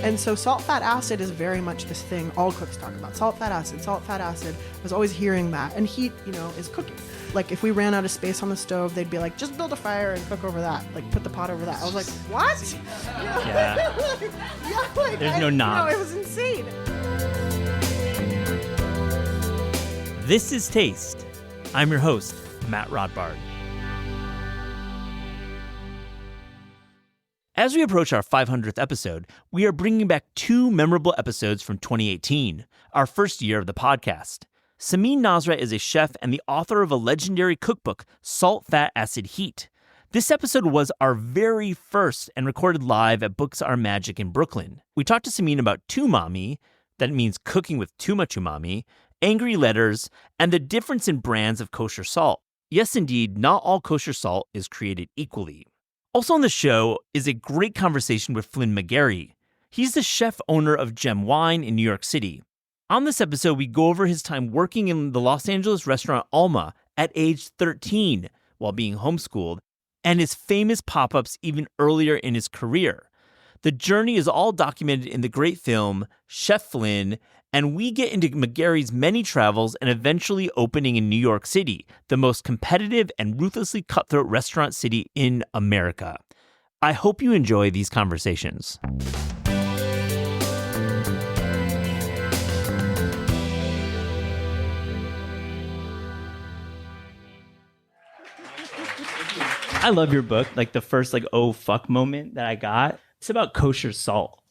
And so salt, fat, acid is very much this thing all cooks talk about. Salt, fat, acid, salt, fat, acid. I was always hearing that. And heat, is cooking. Like if we ran out of space on the stove, they'd be like, just build a fire and cook over that. Like put the pot over that. I was like, what? Yeah. There's no knob. It was insane. This is Taste. I'm your host, Matt Rodbard. As we approach our 500th episode, we are bringing back two memorable episodes from 2018, our first year of the podcast. Samin Nosrat is a chef and the author of a legendary cookbook, Salt, Fat, Acid, Heat. This episode was our very first and recorded live at Books Are Magic in Brooklyn. We talked to Samin about umami, that means cooking with too much umami, angry letters, and the difference in brands of kosher salt. Yes, indeed, not all kosher salt is created equally. Also on the show is a great conversation with Flynn McGarry. He's the chef owner of Gem Wine in New York City. On this episode, we go over his time working in the Los Angeles restaurant Alma at age 13 while being homeschooled, and his famous pop-ups even earlier in his career. The journey is all documented in the great film Chef Flynn, and we get into McGarry's many travels and eventually opening in New York City, the most competitive and ruthlessly cutthroat restaurant city in America. I hope you enjoy these conversations. I love your book. Like the first oh fuck moment that I got, it's about kosher salt.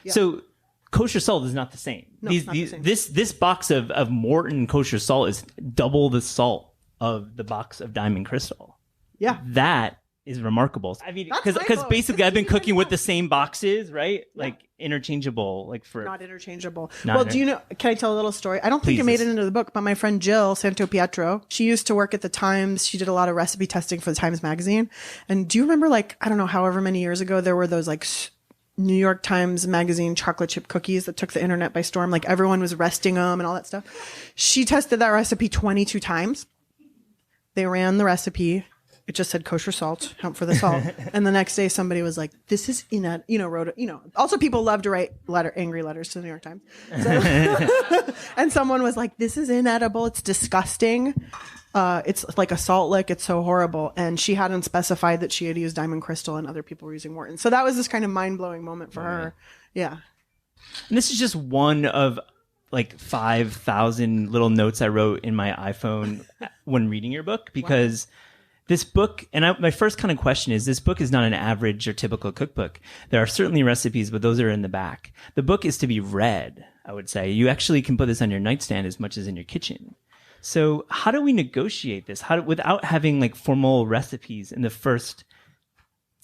Yeah. So kosher salt is not the same. No, it's not the same. This box of Morton kosher salt is double the salt of the box of Diamond Crystal. Yeah. That is remarkable. I mean, because basically I've been cooking with the same boxes, right? Yeah. Like interchangeable, Not interchangeable. Do you know, can I tell a little story? I don't think it made it into the book, but my friend Jill Santopietro, she used to work at the Times. She did a lot of recipe testing for the Times Magazine. And do you remember I don't know, however many years ago, there were those New York Times Magazine chocolate chip cookies that took the internet by storm. Everyone was resting them and all that stuff. She tested that recipe 22 times. They ran the recipe. It just said kosher salt, count for the salt. And the next day somebody was like, this is wrote it, Also people love to write angry letters to the New York Times. So, and someone was like, this is inedible. It's disgusting. It's like a salt lick. It's so horrible. And she hadn't specified that she had used Diamond Crystal and other people were using Morton. So that was this kind of mind-blowing moment for her. Yeah. And this is just one of 5,000 little notes I wrote in my iPhone when reading your book, because this book, and my first kind of question is, this book is not an average or typical cookbook. There are certainly recipes, but those are in the back. The book is to be read, I would say. You actually can put this on your nightstand as much as in your kitchen. So how do we negotiate this? Without having formal recipes in the first,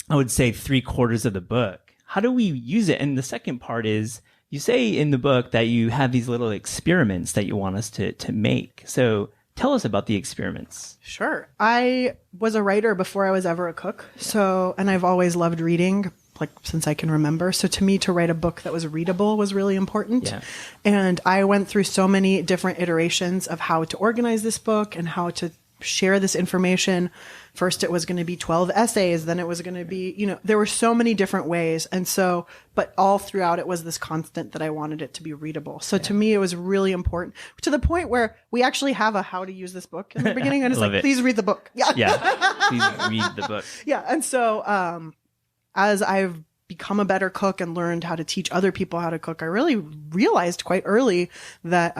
I would say, 3/4 of the book? How do we use it? And the second part is, you say in the book that you have these little experiments that you want us to make. So tell us about the experiments. Sure. I was a writer before I was ever a cook. And I've always loved reading, since I can remember. So to me, to write a book that was readable was really important. Yeah. And I went through so many different iterations of how to organize this book and how to share this information. First, it was going to be 12 essays. Then it was going to be, there were so many different ways. And so, but all throughout it was this constant that I wanted it to be readable. So to me, it was really important, to the point where we actually have a how to use this book in the beginning. And it's please read the book. Yeah. Please read the book. Yeah. And so, as I've become a better cook and learned how to teach other people how to cook, I really realized quite early that,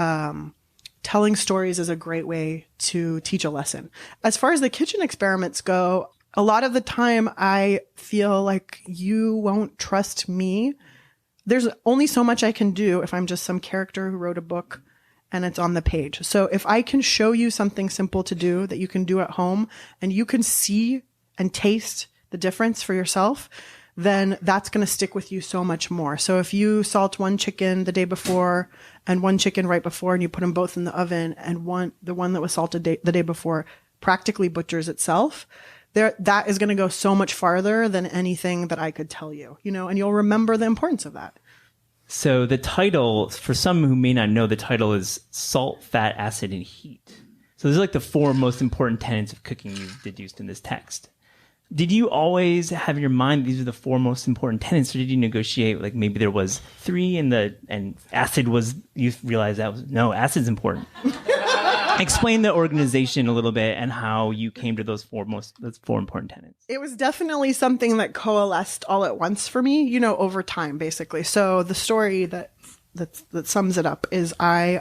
telling stories is a great way to teach a lesson. As far as the kitchen experiments go, a lot of the time I feel like you won't trust me. There's only so much I can do if I'm just some character who wrote a book and it's on the page. So if I can show you something simple to do that you can do at home and you can see and taste the difference for yourself, then that's going to stick with you so much more. So if you salt one chicken the day before and one chicken right before, and you put them both in the oven, and the one that was salted the day before practically butchers itself, that is going to go so much farther than anything that I could tell you, and you'll remember the importance of that. So the title, for some who may not know, the title is Salt, Fat, Acid, and Heat. So those are the 4 most important tenets of cooking you've deduced in this text. Did you always have in your mind these are the 4 most important tenets, or did you negotiate like maybe there was 3 and acid was, you realized that was no, acid's important? Explain the organization a little bit and how you came to those 4 important tenets. It was definitely something that coalesced all at once for me, you know, over time, basically. So the story that sums it up is a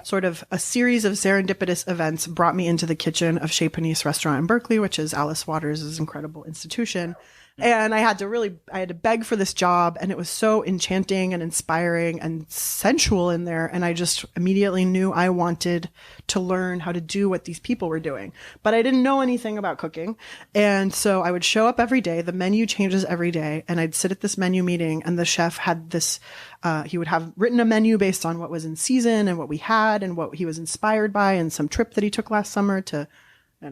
series of serendipitous events brought me into the kitchen of Chez Panisse restaurant in Berkeley, which is Alice Waters' incredible institution. And I had to beg for this job, and it was so enchanting and inspiring and sensual in there. And I just immediately knew I wanted to learn how to do what these people were doing, but I didn't know anything about cooking. And so I would show up every day. The menu changes every day. And I'd sit at this menu meeting, and the chef had this, he would have written a menu based on what was in season and what we had and what he was inspired by, and some trip that he took last summer to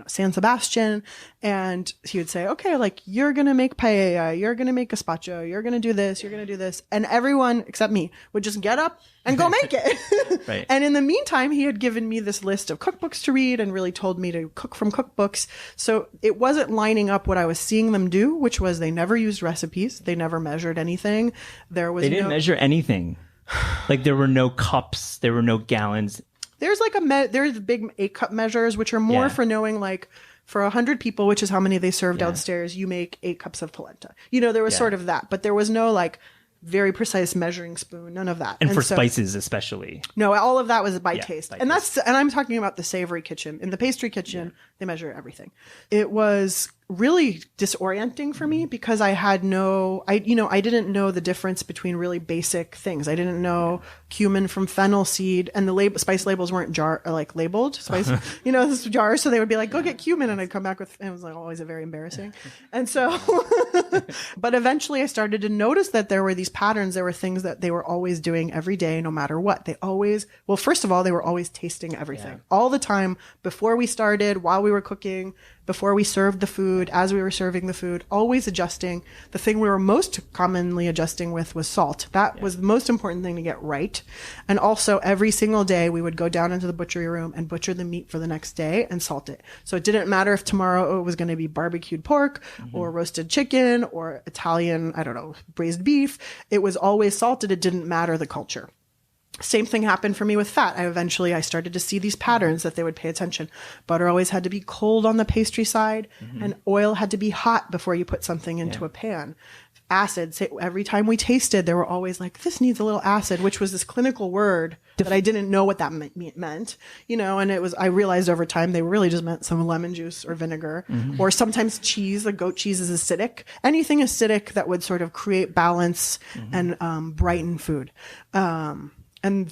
San Sebastian. And he would say, okay, like, you're going to make paella, you're going to make gazpacho, you're going to do this, you're going to do this. And everyone except me would just get up and go make it. Right. And in the meantime, he had given me this list of cookbooks to read and really told me to cook from cookbooks. So it wasn't lining up what I was seeing them do, which was they never used recipes. They never measured anything. They didn't measure anything. Like, there were no cups, there were no gallons. There's like there's big 8-cup measures, which are more for knowing, like, for 100 people, which is how many they serve downstairs, you make 8 cups of polenta. You know, there was sort of that, but there was no like very precise measuring spoon, none of that. And for spices especially. No, all of that was by taste. By and taste. And I'm talking about the savory kitchen. In the pastry kitchen, they measure everything. It was really disorienting for me because I didn't know the difference between really basic things. I didn't know cumin from fennel seed, and the spice labels weren't labeled spice, jars. So they would be like, go get cumin. And I'd come back with, and it was like always very embarrassing. And so, but eventually I started to notice that there were these patterns. There were things that they were always doing every day, no matter what. First of all, they were always tasting everything all the time, before we started, while we were cooking, before we served the food, as we were serving the food, always adjusting. The thing we were most commonly adjusting with was salt. That was the most important thing to get right. And also every single day we would go down into the butchery room and butcher the meat for the next day and salt it. So it didn't matter if tomorrow it was going to be barbecued pork or roasted chicken or Italian, braised beef. It was always salted. It didn't matter the culture. Same thing happened for me with fat. I started to see these patterns that they would pay attention. Butter always had to be cold on the pastry side, and oil had to be hot before you put something into a pan. Acid, every time we tasted, they were always like, this needs a little acid, which was this clinical word that I didn't know what that meant, and I realized over time they really just meant some lemon juice or vinegar, or sometimes cheese. Like goat cheese is acidic. Anything acidic that would sort of create balance and brighten food. And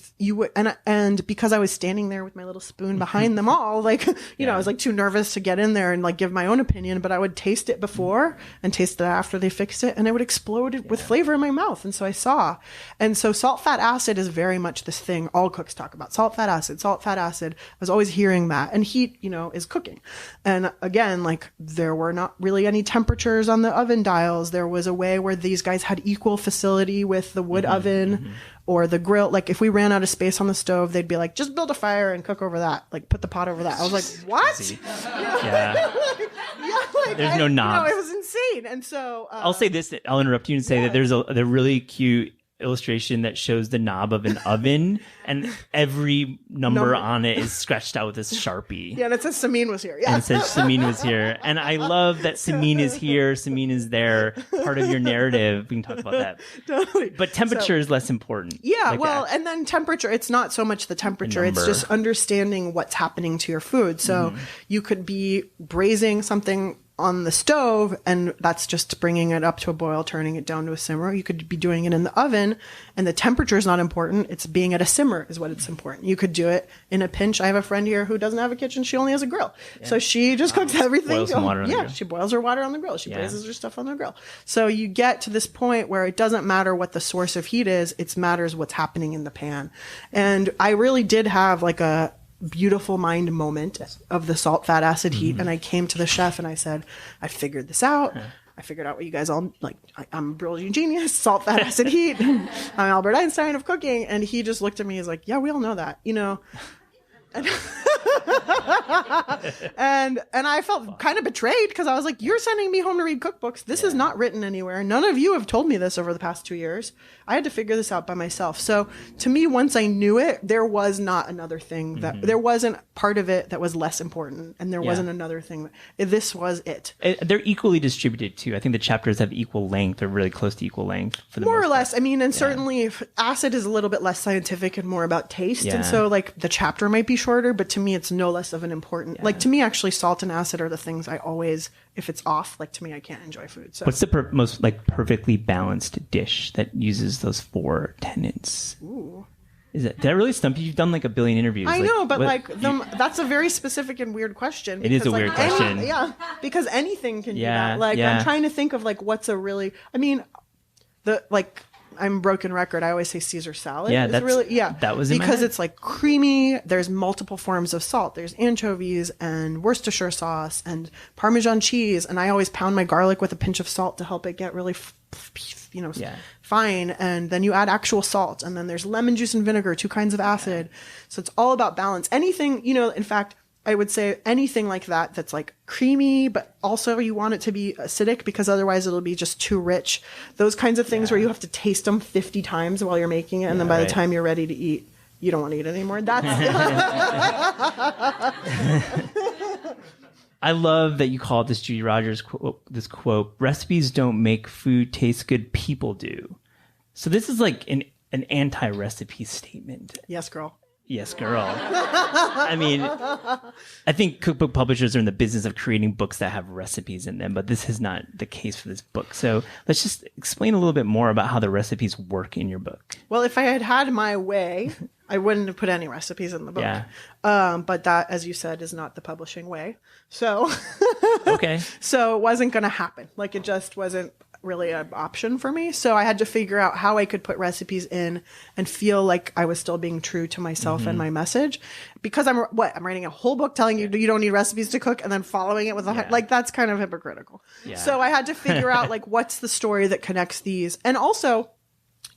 and because I was standing there with my little spoon behind them all, I was like too nervous to get in there and like give my own opinion, but I would taste it before and taste it after they fixed it, and it would explode with flavor in my mouth. And so I saw. And so salt, fat, acid is very much this thing all cooks talk about. Salt, fat, acid, salt, fat, acid. I was always hearing that. And heat, is cooking. And again, like, there were not really any temperatures on the oven dials. There was a way where these guys had equal facility with the wood oven or the grill. Like, if we ran out of space on the stove, they'd be like, just build a fire and cook over that. Like, put the pot over that. I was like, what? There's no knobs. It was insane. And so I'll say this, I'll interrupt you and say that there's a really cute illustration that shows the knob of an oven, and every number on it is scratched out with this Sharpie. Yeah, and it says Samin was here. Yeah. And it says Samin was here. And I love that Samin is here, Samin is there, part of your narrative. We can talk about that. Totally. But temperature is less important. Yeah, and then temperature, it's not so much the temperature, it's just understanding what's happening to your food. So you could be braising something on the stove, and that's just bringing it up to a boil, turning it down to a simmer. You could be doing it in the oven, and the temperature is not important. It's being at a simmer is what it's important. You could do it in a pinch. I have a friend here who doesn't have a kitchen. She only has a grill. Yeah. So she just cooks everything. Boils some water on the grill. She boils her water on the grill. She braises her stuff on the grill. So you get to this point where it doesn't matter what the source of heat is. It matters what's happening in the pan. And I really did have like a beautiful mind moment of the salt, fat, acid, heat. And I came to the chef and I said, I figured this out. I figured out what you guys all like. I'm a brilliant genius. Salt, fat, acid, heat. I'm Albert Einstein of cooking. And he just looked at me. He's like, yeah, we all know that, And And I felt kind of betrayed because I was like, you're sending me home to read cookbooks. This is not written anywhere. None of you have told me this over the past 2 years. I had to figure this out by myself. So to me, once I knew it, there was not another thing that there wasn't part of it that was less important. And there wasn't another thing. This was it. They're equally distributed too. I think the chapters have equal length or really close to equal length for the more most or less. part. I mean, and certainly acid is a little bit less scientific and more about taste. And so like the chapter might be shorter, but to me, it's no less of an important, like to me, actually salt and acid are the things I always, if it's off, like to me, I can't enjoy food. So what's the most like perfectly balanced dish that uses those 4 tenets? Ooh. Did that really stump you? You've done like a billion interviews. I know, but that's a very specific and weird question. It is a weird question. Because anything can do that. Like I'm trying to think of like what's a really, I mean, I'm broken record. I always say Caesar salad. Yeah, that was because it's like creamy. There's multiple forms of salt. There's anchovies and Worcestershire sauce and Parmesan cheese. And I always pound my garlic with a pinch of salt to help it get really, fine. And then you add actual salt. And then there's lemon juice and vinegar, 2 kinds of acid. So it's all about balance. Anything, in fact, I would say anything like that that's like creamy, but also you want it to be acidic because otherwise it'll be just too rich. Those kinds of things where you have to taste them 50 times while you're making it. And then by the time you're ready to eat, you don't want to eat anymore. That's I love that you call this Judy Rogers quote, recipes don't make food taste good, people do. So this is like an anti-recipe statement. Yes, girl. Yes, girl. I mean, I think cookbook publishers are in the business of creating books that have recipes in them, but this is not the case for this book. So let's just explain a little bit more about how the recipes work in your book. Well, if I had had my way, I wouldn't have put any recipes in the book. Yeah. But that, as you said, is not the publishing way. So, okay. So it wasn't going to happen. Like it just wasn't really an option for me. So I had to figure out how I could put recipes in and feel like I was still being true to myself and my message. Because I'm writing a whole book telling you you don't need recipes to cook and then following it with like that's kind of hypocritical. Yeah. So I had to figure out like what's the story that connects these. And also,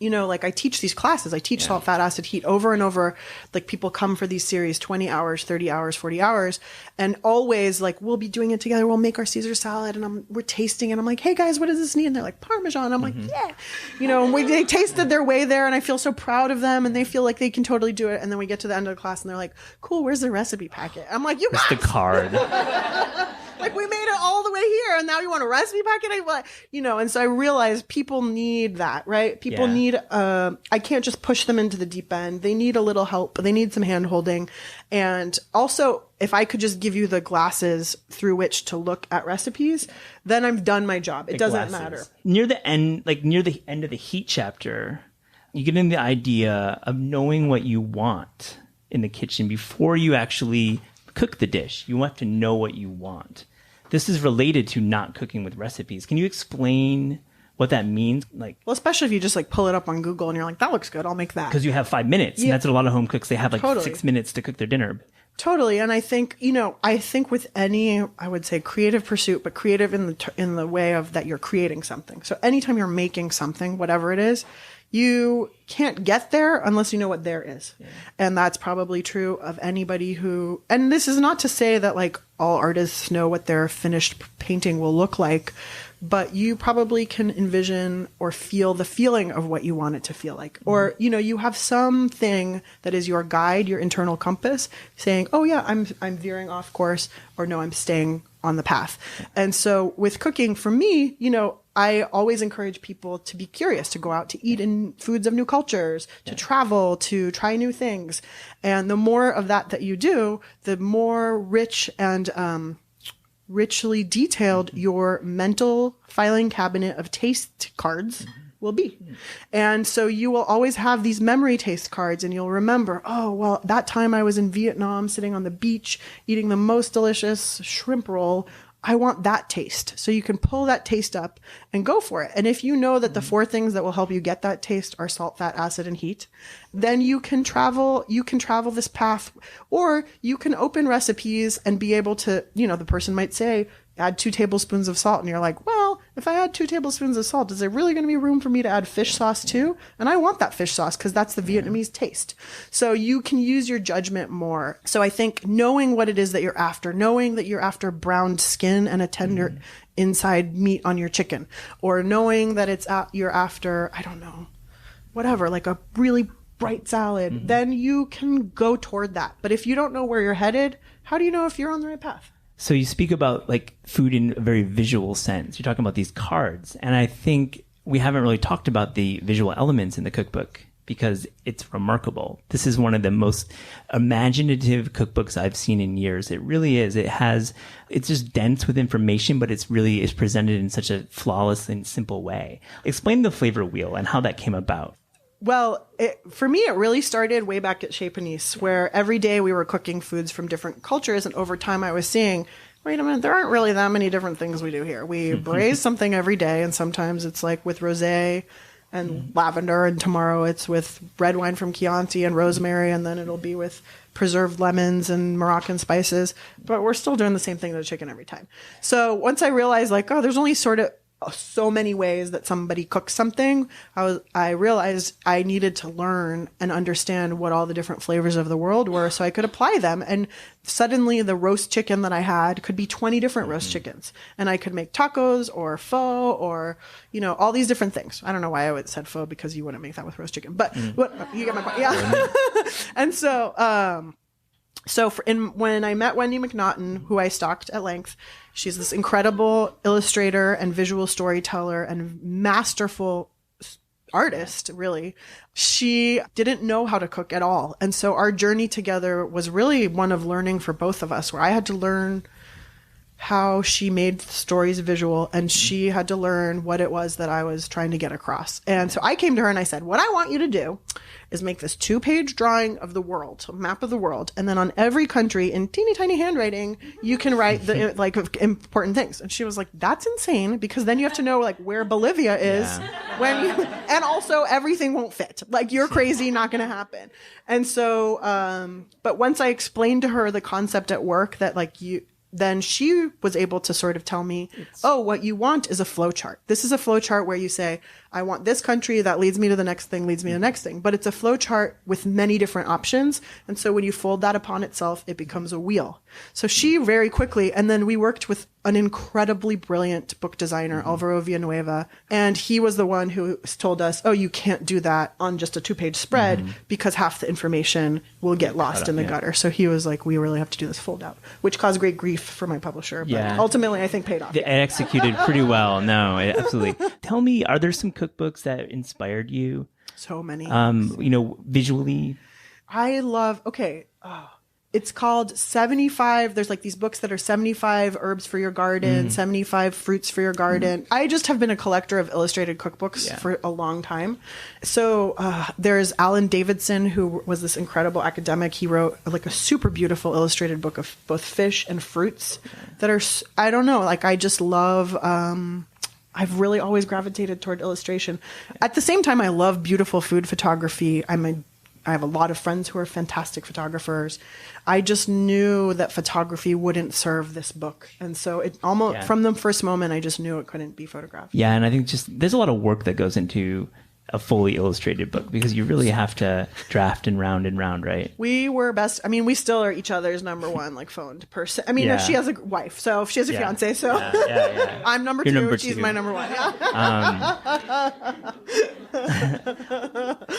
like I teach these classes. I teach salt, fat, acid, heat over and over. Like people come for these series, 20 hours, 30 hours, 40 hours. And always like, we'll be doing it together. We'll make our Caesar salad and we're tasting and I'm like, hey guys, what does this need? And they're like, Parmesan. I'm like, yeah. And they tasted their way there and I feel so proud of them and they feel like they can totally do it. And then we get to the end of the class and they're like, cool, where's the recipe packet? I'm like, you guys. It's the card. Like we made it all the way here and now you want a recipe packet? And so I realized people need that, right? People need, I can't just push them into the deep end. They need a little help. They need some hand holding. And also, if I could just give you the glasses through which to look at recipes, then I've done my job. It doesn't matter. Near the end of the heat chapter, you get in the idea of knowing what you want in the kitchen before you actually cook the dish. You have to know what you want. This is related to not cooking with recipes. Can you explain what that means? Well, especially if you just pull it up on Google and you're like, that looks good, I'll make that. Because you have 5 minutes. Yeah. And that's what a lot of home cooks, they have 6 minutes to cook their dinner. Totally. And I think, I think with any, I would say creative pursuit, but creative in the way of that you're creating something. So anytime you're making something, whatever it is, you can't get there unless you know what there is. Yeah. And that's probably true of anybody who, and this is not to say that all artists know what their finished painting will look like, but you probably can envision or feel the feeling of what you want it to feel like. Mm-hmm. Or, you have something that is your guide, your internal compass saying, oh yeah, I'm veering off course, or no, I'm staying on the path. And so with cooking for me, I always encourage people to be curious, to go out to eat in foods of new cultures, to travel, to try new things. And the more of that you do, the more rich and richly detailed your mental filing cabinet of taste cards will be. And so you will always have these memory taste cards and you'll remember, oh, well, that time I was in Vietnam sitting on the beach eating the most delicious shrimp roll. I want that taste. So you can pull that taste up and go for it. And if you know that the 4 things that will help you get that taste are salt, fat, acid, and heat, then you can travel this path, or you can open recipes and be able to, the person might say, add 2 tablespoons of salt. And you're like, well, if I add 2 tablespoons of salt, is there really going to be room for me to add fish sauce too? And I want that fish sauce because that's the Vietnamese taste. So you can use your judgment more. So I think knowing what it is that you're after, knowing that you're after browned skin and a tender inside meat on your chicken, or knowing that you're after, I don't know, whatever, like a really bright salad, then you can go toward that. But if you don't know where you're headed, how do you know if you're on the right path? So you speak about like food in a very visual sense. You're talking about these cards. And I think we haven't really talked about the visual elements in the cookbook because it's remarkable. This is one of the most imaginative cookbooks I've seen in years. It really is. It's just dense with information, but it's presented in such a flawless and simple way. Explain the flavor wheel and how that came about. Well, for me, it really started way back at Chez Panisse, where every day we were cooking foods from different cultures. And over time, I was seeing, wait a minute, there aren't really that many different things we do here. We braise something every day. And sometimes it's like with rosé and lavender. And tomorrow it's with red wine from Chianti and rosemary. And then it'll be with preserved lemons and Moroccan spices. But we're still doing the same thing to the chicken every time. So once I realized like, there's only sort of so many ways that somebody cooks something, I realized I needed to learn and understand what all the different flavors of the world were so I could apply them. And suddenly the roast chicken that I had could be 20 different roast chickens. And I could make tacos or pho or, all these different things. I don't know why I said pho because you wouldn't make that with roast chicken, but you get my point. Yeah. And so, when I met Wendy McNaughton, who I stalked at length, she's this incredible illustrator and visual storyteller and masterful artist, really. She didn't know how to cook at all. And so our journey together was really one of learning for both of us, where I had to learn how she made stories visual and she had to learn what it was that I was trying to get across. And so I came to her and I said, what I want you to do is make this 2-page drawing of the world, a map of the world. And then on every country in teeny tiny handwriting, you can write the important things. And she was like, that's insane because then you have to know where Bolivia is and also everything won't fit. You're crazy, not going to happen. And so, but once I explained to her the concept at work that then she was able to sort of tell me, what you want is a flow chart. This is a flow chart where you say, I want this country that leads me to the next thing, leads me to the next thing. But it's a flow chart with many different options. And so when you fold that upon itself, it becomes a wheel. So she very quickly, and then we worked with an incredibly brilliant book designer, Alvaro Villanueva. And he was the one who told us, you can't do that on just a 2-page spread because half the information will get lost in the gutter. So he was like, we really have to do this fold out, which caused great grief for my publisher. But ultimately, I think paid off. It executed pretty well. No, absolutely. Tell me, are there some cookbooks that inspired you? So many. Visually? I love, it's called 75. There's these books that are 75 herbs for your garden, 75 fruits for your garden. I just have been a collector of illustrated cookbooks for a long time. So there's Alan Davidson, who was this incredible academic. He wrote a super beautiful illustrated book of both fish and fruits that are, I don't know, I just love, I've really always gravitated toward illustration. At the same time, I love beautiful food photography. I have a lot of friends who are fantastic photographers. I just knew that photography wouldn't serve this book. And so it almost from the first moment, I just knew it couldn't be photographed. Yeah. And I think there's a lot of work that goes into a fully illustrated book because you really have to draft and round, right? We were best. I mean, we still are each other's number one, phoned person. I mean, she has a wife, so she has a fiance, so I'm number You're two. Number she's two. my number one.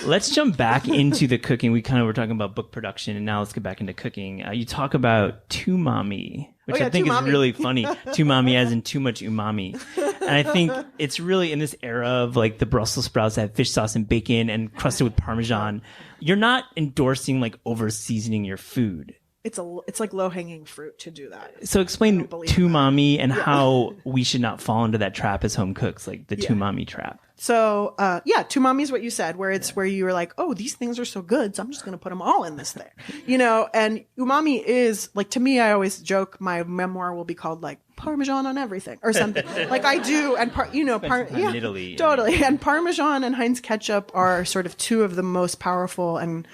Let's jump back into the cooking. We kind of were talking about book production, and now let's get back into cooking. You talk about tumami, which I think is really funny. Tumami as in too much umami. And I think it's really in this era of the Brussels sprouts that have fish sauce and bacon and crusted with Parmesan. You're not endorsing over seasoning your food. It's like low hanging fruit to do that. So explain tumami and how we should not fall into that trap as home cooks, the tumami trap. So, tumami is what you said, where it's where you were like, oh, these things are so good, so I'm just going to put them all in this thing, and umami is to me, I always joke my memoir will be called Parmesan on everything or something I do. And in Italy. Totally. And Parmesan and Heinz ketchup are sort of two of the most powerful and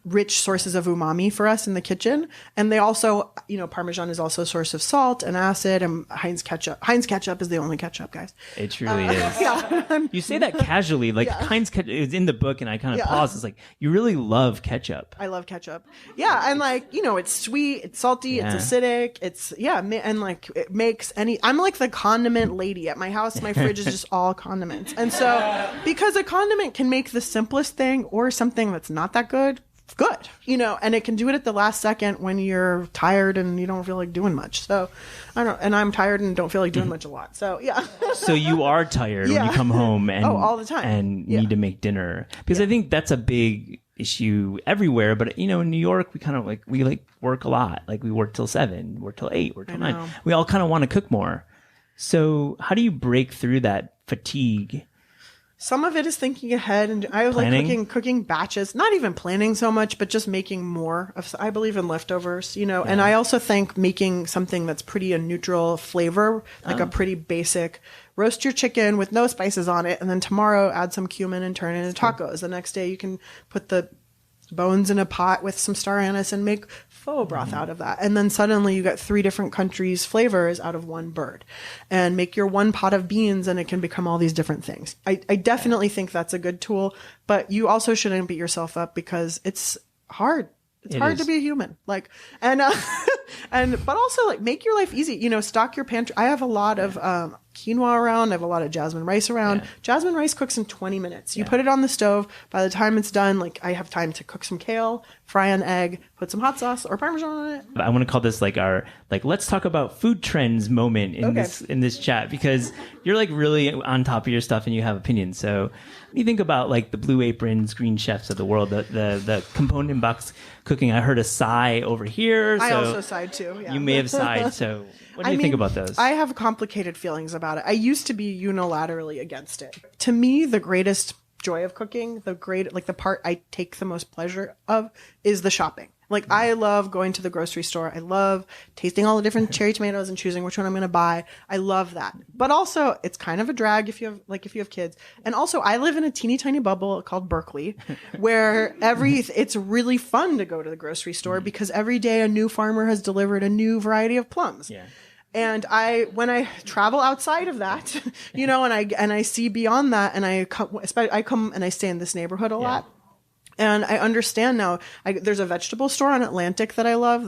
rich sources of umami for us in the kitchen. And they also, Parmesan is also a source of salt and acid, and Heinz ketchup. Heinz ketchup is the only ketchup, guys. It truly is. Yeah. You say that casually, like Heinz ketchup is in the book, and I kind of pause. It's like, you really love ketchup. I love ketchup. Yeah. And like, it's sweet, it's salty, it's acidic. And like it makes I'm like the condiment lady at my house. My fridge is just all condiments. And so because a condiment can make the simplest thing or something that's not that good, and it can do it at the last second when you're tired and you don't feel like doing much. So and I'm tired and don't feel like doing much a lot. So yeah. So you are tired when you come home and all the time and need to make dinner, because I think that's a big issue everywhere. But in New York, we kind of we work a lot. Like we work till 7, work till 8, work till 9. We all kind of want to cook more. So how do you break through that fatigue? Some of it is thinking ahead, and I like cooking batches, not even planning so much, but just making more of. I believe in leftovers, and I also think making something that's pretty a neutral flavor, like a pretty basic, roast your chicken with no spices on it, and then tomorrow add some cumin and turn it into tacos. The next day you can put the bones in a pot with some star anise and make faux broth out of that. And then suddenly you get 3 different countries' flavors out of one bird, and make your one pot of beans and it can become all these different things. I definitely think that's a good tool, but you also shouldn't beat yourself up because it's hard. It's hard to be a human. But also make your life easy, stock your pantry. I have a lot of quinoa around. I have a lot of jasmine rice around. Jasmine rice cooks in 20 minutes. You put it on the stove. By the time it's done, I have time to cook some kale, fry an egg, put some hot sauce or Parmesan on it. I want to call this our let's talk about food trends moment in this chat, because you're really on top of your stuff and you have opinions. So you think about the Blue Aprons, Green Chefs of the world, the component box cooking. I heard a sigh over here. I also sighed too. Yeah. You may have sighed. So what do you think about those? I have complicated feelings about it. I used to be unilaterally against it. To me, the greatest joy of cooking, the part I take the most pleasure of is the shopping. I love going to the grocery store. I love tasting all the different cherry tomatoes and choosing which one I'm going to buy. I love that. But also, it's kind of a drag if you have kids. And also, I live in a teeny tiny bubble called Berkeley, where it's really fun to go to the grocery store because every day a new farmer has delivered a new variety of plums. Yeah. And when I travel outside of that, and I see beyond that, and I come and I stay in this neighborhood a lot. And I understand now. There's a vegetable store on Atlantic that I love.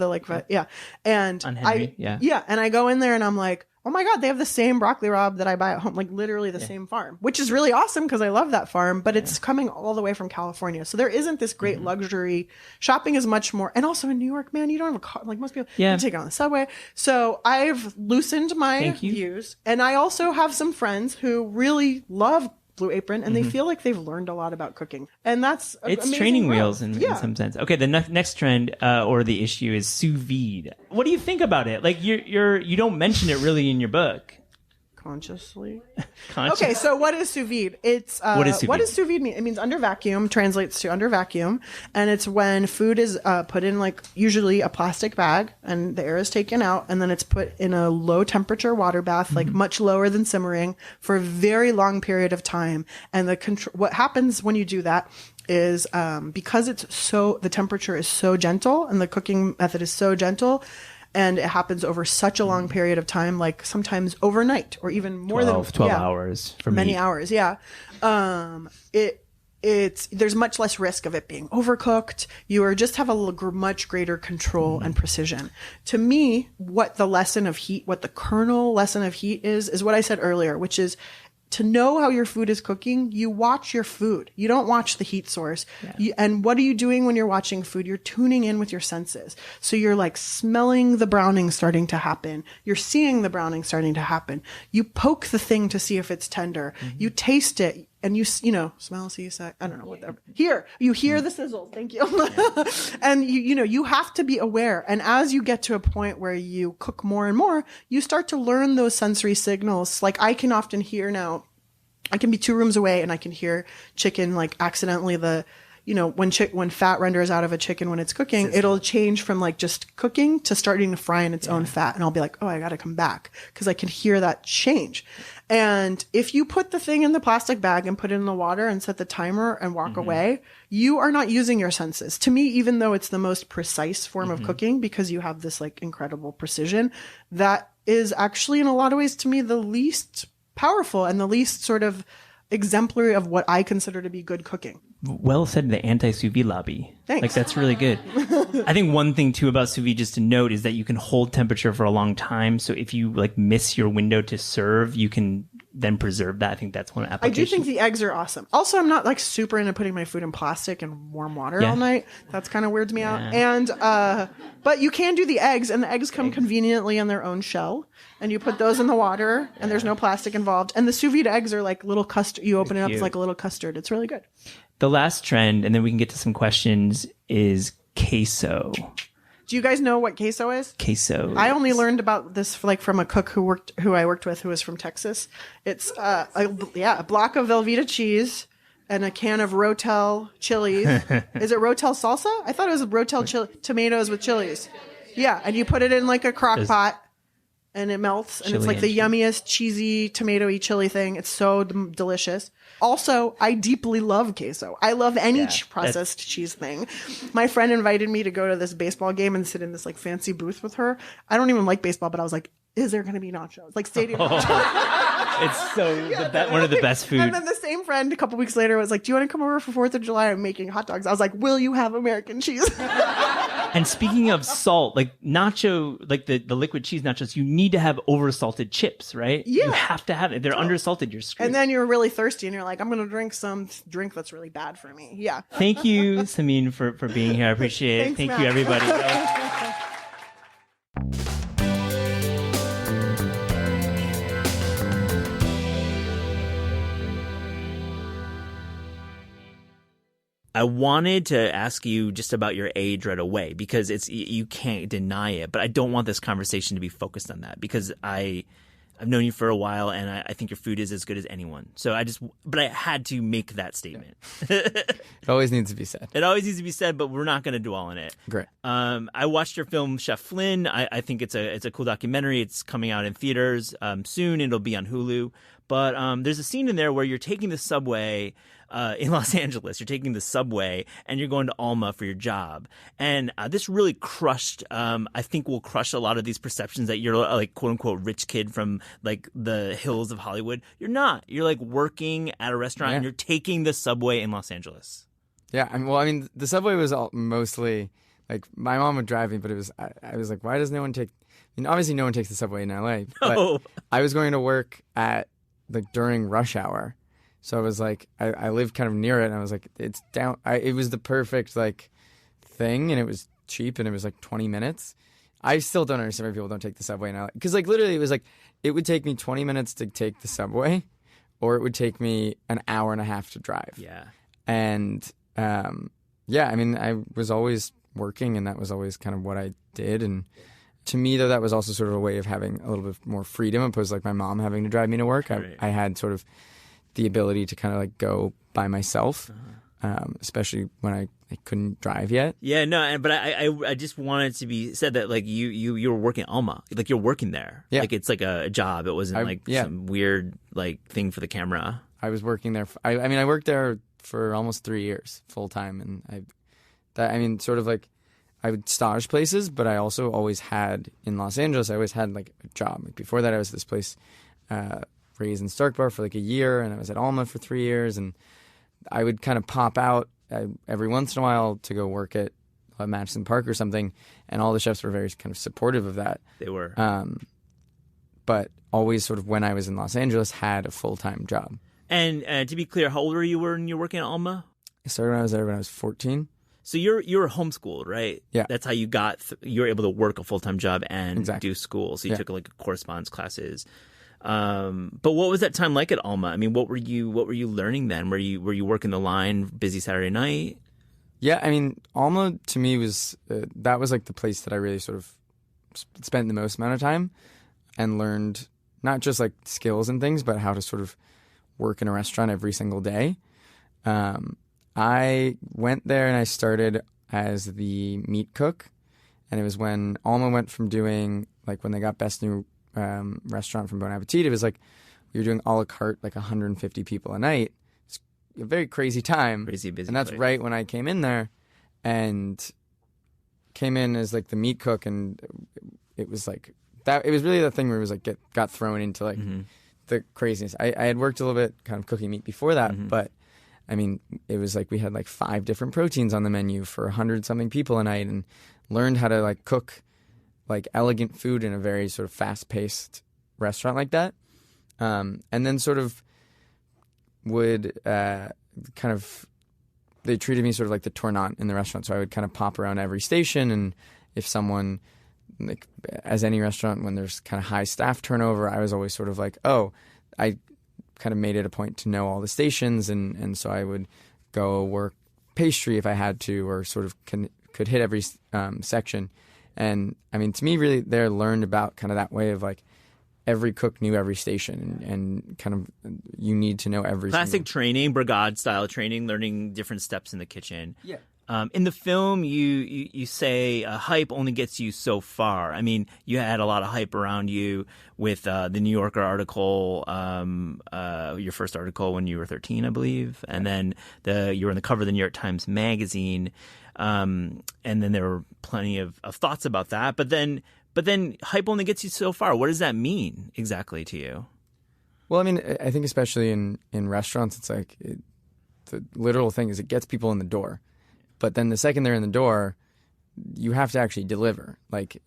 And on Henry, and I go in there and I'm like, oh my God, they have the same broccoli rabe that I buy at home, literally the same farm, which is really awesome because I love that farm. But it's coming all the way from California, so there isn't this great luxury. Shopping is much more, and also in New York, man, you don't have a car like most people. You take it on the subway. So I've loosened my views, and I also have some friends who really love Blue Apron, and they feel like they've learned a lot about cooking, and it's training wheels in some sense. Okay, the next trend or the issue is sous vide. What do you think about it? You don't mention it really in your book. Consciously. Okay, so what is sous vide? It's what does sous vide mean? It means under vacuum, translates to under vacuum, and it's when food is put in usually a plastic bag, and the air is taken out, and then it's put in a low temperature water bath, much lower than simmering, for a very long period of time. And what happens when you do that is because the temperature is so gentle and the cooking method is so gentle, and it happens over such a long period of time, sometimes overnight or even more 12 hours for many hours. Yeah. There's much less risk of it being overcooked. You just have a much greater control and precision. To me, what the kernel lesson of heat is what I said earlier, which is to know how your food is cooking, you watch your food. You don't watch the heat source. Yeah. And what are you doing when you're watching food? You're tuning in with your senses. So you're smelling the browning starting to happen. You're seeing the browning starting to happen. You poke the thing to see if it's tender. You taste it. And you smell, see, I don't know what that. You hear the sizzle. Thank you. And you have to be aware. And as you get to a point where you cook more and more, you start to learn those sensory signals. I can often hear now, I can be 2 rooms away and I can hear chicken, accidentally when fat renders out of a chicken when it's cooking, it'll change from like just cooking to starting to fry in its own fat. And I'll be like, oh, I got to come back because I can hear that change. And if you put the thing in the plastic bag and put it in the water and set the timer and walk away, you are not using your senses. To me, even though it's the most precise form of cooking because you have this like incredible precision, that is actually in a lot of ways to me the least powerful and the least sort of exemplary of what I consider to be good cooking. Well said, the anti-sous vide lobby. Thanks. Like, that's really good. I think one thing too about sous vide just to note is that you can hold temperature for a long time. So if you like miss your window to serve, you can then preserve that. I think that's one application. I do think the eggs are awesome. Also, I'm not like super into putting my food in plastic and warm water all night. That's kind of weirds me out. And but you can do the eggs, and the eggs come conveniently in their own shell. And you put those in the water, and there's no plastic involved. And the sous vide eggs are like little custard. You open it up, it's like a little custard. It's really good. The last trend, and then we can get to some questions, is queso. Do you guys know what queso is? Queso. I only learned about this from a cook who I worked with who was from Texas. It's a block of Velveeta cheese and a can of Rotel chilies. Is it Rotel salsa? I thought it was Rotel tomatoes with chilies. Yeah, and you put it in like a crock pot. And it melts, and it's like the yummiest, cheesy, tomatoey chili thing. It's so delicious. Also, I deeply love queso. I love any processed cheese thing. My friend invited me to go to this baseball game and sit in this like fancy booth with her. I don't even like baseball, but I was like, is there going to be nachos? Like stadium nachos. It's so one of the best food. And then the same friend a couple weeks later was like, do you want to come over for 4th of July? I'm making hot dogs. I was like, will you have American cheese? And speaking of salt, like nacho, like the liquid cheese nachos, you need to have oversalted chips, right? Yeah. You have to have it. If they're undersalted, you're screwed. And then you're really thirsty and you're like, I'm going to drink some drink that's really bad for me. Yeah. Thank you, Samin, for being here. I appreciate it. Thanks, Thank Matt. you, everybody. I wanted to ask you just about your age right away because you can't deny it, but I don't want this conversation to be focused on that because I've known you for a while and I think your food is as good as anyone. So but I had to make that statement. It always needs to be said. It always needs to be said, but we're not going to dwell on it. Great. I watched your film Chef Flynn. I think it's a cool documentary. It's coming out in theaters soon. It'll be on Hulu. But there's a scene in there where you're taking the subway in Los Angeles. You're taking the subway and you're going to Alma for your job. And this really crushed, I think will crush a lot of these perceptions that you're like quote unquote rich kid from like the hills of Hollywood. You're not. You're like working at a restaurant and you're taking the subway in Los Angeles. Yeah. I mean, the subway was mostly like my mom would drive me, but it was, I was like, why does no one take, I mean, obviously no one takes the subway in LA, but I was going to work at like during rush hour. So I was like, I lived kind of near it, and I was like, it's down. It was the perfect like thing, and it was cheap, and it was like 20 minutes. I still don't understand why people don't take the subway now, because like literally, it was like it would take me 20 minutes to take the subway, or it would take me an hour and a half to drive. Yeah, and yeah, I mean, I was always working, and that was always kind of what I did, and to me, though, that was also sort of a way of having a little bit more freedom, opposed to like my mom having to drive me to work. Right. I had sort of the ability to kind of like go by myself, especially when I couldn't drive yet. Yeah, no, but I just wanted to be said that like you were working at Alma, like you're working there. Yeah. Like it's like a job. It wasn't some weird like thing for the camera. I was working there. I mean, I worked there for almost 3 years full time, and sort of like I would stage places, but I also always had in Los Angeles. I always had like a job. Like before that, I was at this place. Raised in Stark Bar for like a year, and I was at Alma for 3 years, and I would kind of pop out every once in a while to go work at Madison Park or something, and all the chefs were very kind of supportive of that. They were. But always sort of when I was in Los Angeles had a full-time job. And to be clear, how old were you when you were working at Alma? I started when I was there when I was 14. So you were homeschooled, right? Yeah. That's how you you were able to work a full-time job and Exactly. do school. So you took like correspondence classes. But what was that time like at Alma? I mean, what were you learning then? Were you working the line busy Saturday night? Yeah, I mean, Alma to me was that was like the place that I really sort of spent the most amount of time and learned not just like skills and things, but how to sort of work in a restaurant every single day. I went there and I started as the meat cook. And it was when Alma went from doing, like, when they got Best New Restaurant from Bon Appetit, it was like we were doing a la carte, like 150 people a night. It's a very crazy time. Crazy busy. And that's place. right when I came in there and came in as, like, the meat cook. And it was like that. It was really the thing where it was like got thrown into, like, the craziness. I had worked a little bit kind of cooking meat before that, but I mean, it was like we had like 5 different proteins on the menu for 100-something people a night, and learned how to like cook like elegant food in a very sort of fast-paced restaurant like that. And then sort of would kind of, they treated me sort of like the tournant in the restaurant. So I would kind of pop around every station, and if someone, like, as any restaurant, when there's kind of high staff turnover, I was always sort of like, oh, I kind of made it a point to know all the stations, and so I would go work pastry if I had to, or sort of could hit every section. And I mean, to me, really, there learned about kind of that way of like every cook knew every station, and kind of you need to know every classic training, brigade style training, learning different steps in the kitchen. Yeah. In the film, you say hype only gets you so far. I mean, you had a lot of hype around you with the New Yorker article, your first article when you were 13, I believe, and then you were on the cover of the New York Times Magazine, and then there were plenty of thoughts about that. But then hype only gets you so far. What does that mean exactly to you? Well, I mean, I think especially in restaurants, it's like the literal thing is it gets people in the door. But then the second they're in the door, you have to actually deliver. Like,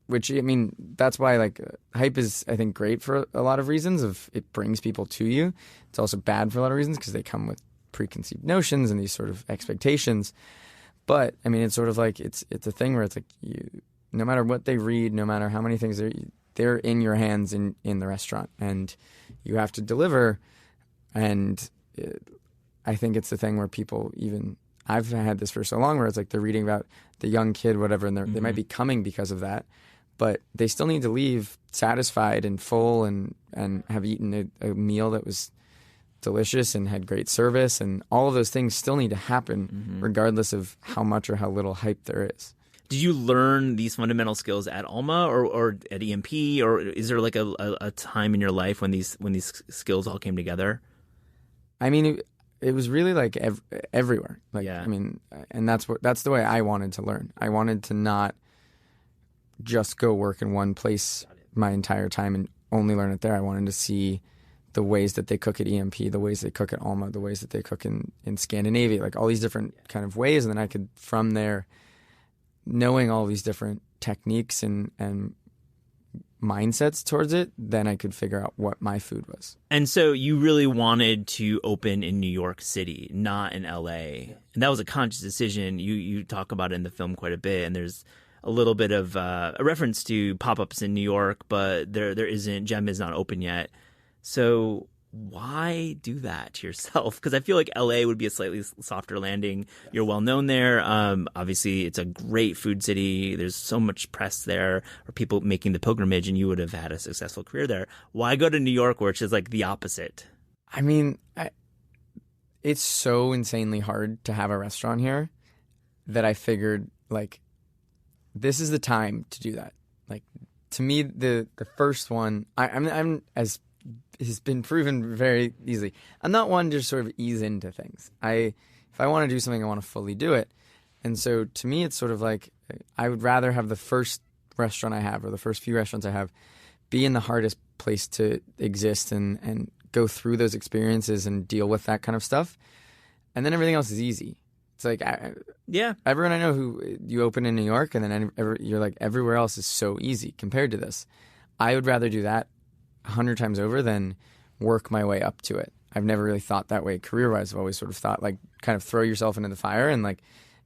which, I mean, that's why, like, hype is, I think, great for a lot of reasons. Of it brings people to you. It's also bad for a lot of reasons because they come with preconceived notions and these sort of expectations. But, I mean, it's sort of like, it's a thing where it's like, no matter what they read, no matter how many things they're in your hands in the restaurant. And you have to deliver. And I think it's the thing where people I've had this for so long where it's like they're reading about the young kid, whatever, and they might be coming because of that, but they still need to leave satisfied and full and have eaten a meal that was delicious and had great service, and all of those things still need to happen regardless of how much or how little hype there is. Did you learn these fundamental skills at Alma or at EMP, or is there like a time in your life when these skills all came together? I mean, it was really like everywhere. Like, yeah. I mean, and that's the way I wanted to learn. I wanted to not just go work in one place my entire time and only learn it there. I wanted to see the ways that they cook at EMP, the ways they cook at Alma, the ways that they cook in Scandinavia, like all these different kind of ways. And then I could, from there, knowing all these different techniques and mindsets towards it, then I could figure out what my food was. And so you really wanted to open in New York City, not in LA. And that was a conscious decision. You talk about it in the film quite a bit, and there's a little bit of a reference to pop-ups in New York, but there isn't. Gem is not open yet. So why do that to yourself? Because I feel like LA would be a slightly softer landing. Yes. You're well known there. Obviously, it's a great food city. There's so much press there, or people making the pilgrimage, and you would have had a successful career there. Why go to New York, which is like the opposite? I mean, it's so insanely hard to have a restaurant here that I figured, like, this is the time to do that. Like, to me, the first one, I'm as has been proven very easily. I'm not one to just sort of ease into things. If I want to do something, I want to fully do it. And so to me, it's sort of like I would rather have the first restaurant I have, or the first few restaurants I have, be in the hardest place to exist and go through those experiences and deal with that kind of stuff. And then everything else is easy. It's like, everyone I know who you open in New York, and then you're like, everywhere else is so easy compared to this. I would rather do that 100 times over than work my way up to it. I've never really thought that way career-wise. I've always sort of thought, like, kind of throw yourself into the fire, and like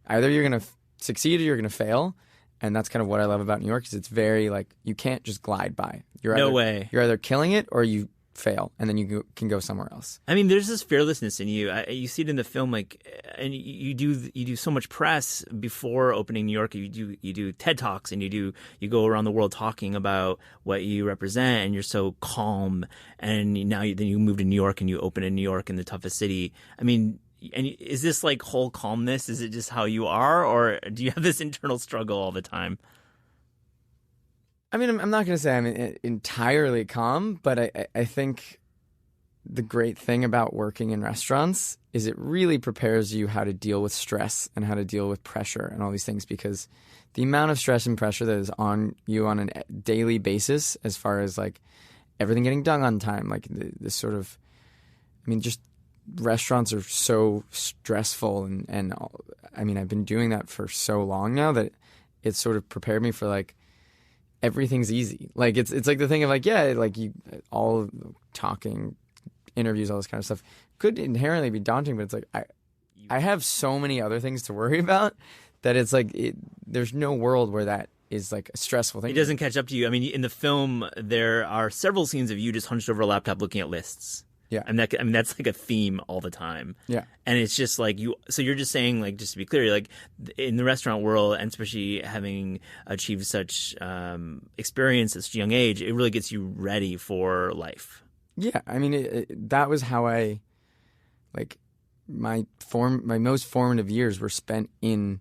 either you're going to succeed or you're going to fail. And that's kind of what I love about New York, is it's very like, you can't just glide by. No way. You're either killing it or you fail, and then you can go somewhere else. I mean, there's this fearlessness in you. You see it in the film, like, and you do so much press before opening New York. You do TED Talks, and you go around the world talking about what you represent, and you're so calm. And now then you move to New York and you open in New York, in the toughest city. I mean, And is this like whole calmness? Is it just how you are, or do you have this internal struggle all the time? I mean, I'm not going to say I'm entirely calm, but I think the great thing about working in restaurants is it really prepares you how to deal with stress and how to deal with pressure and all these things, because the amount of stress and pressure that is on you on a daily basis, as far as like everything getting done on time, like this sort of, I mean, just restaurants are so stressful, and I mean, I've been doing that for so long now that it's sort of prepared me for like everything's easy. Like it's like the thing of like, yeah, like you all talking, interviews, all this kind of stuff could inherently be daunting, but it's like I have so many other things to worry about that it's like there's no world where that is like a stressful thing. It doesn't catch up to you. I mean, in the film, there are several scenes of you just hunched over a laptop looking at lists. Yeah. And that, I mean, that's like a theme all the time. Yeah. And it's just like so you're just saying, like, just to be clear, like in the restaurant world, and especially having achieved such experience at such a young age, it really gets you ready for life. Yeah. I mean, that was how I, like, my most formative years were spent in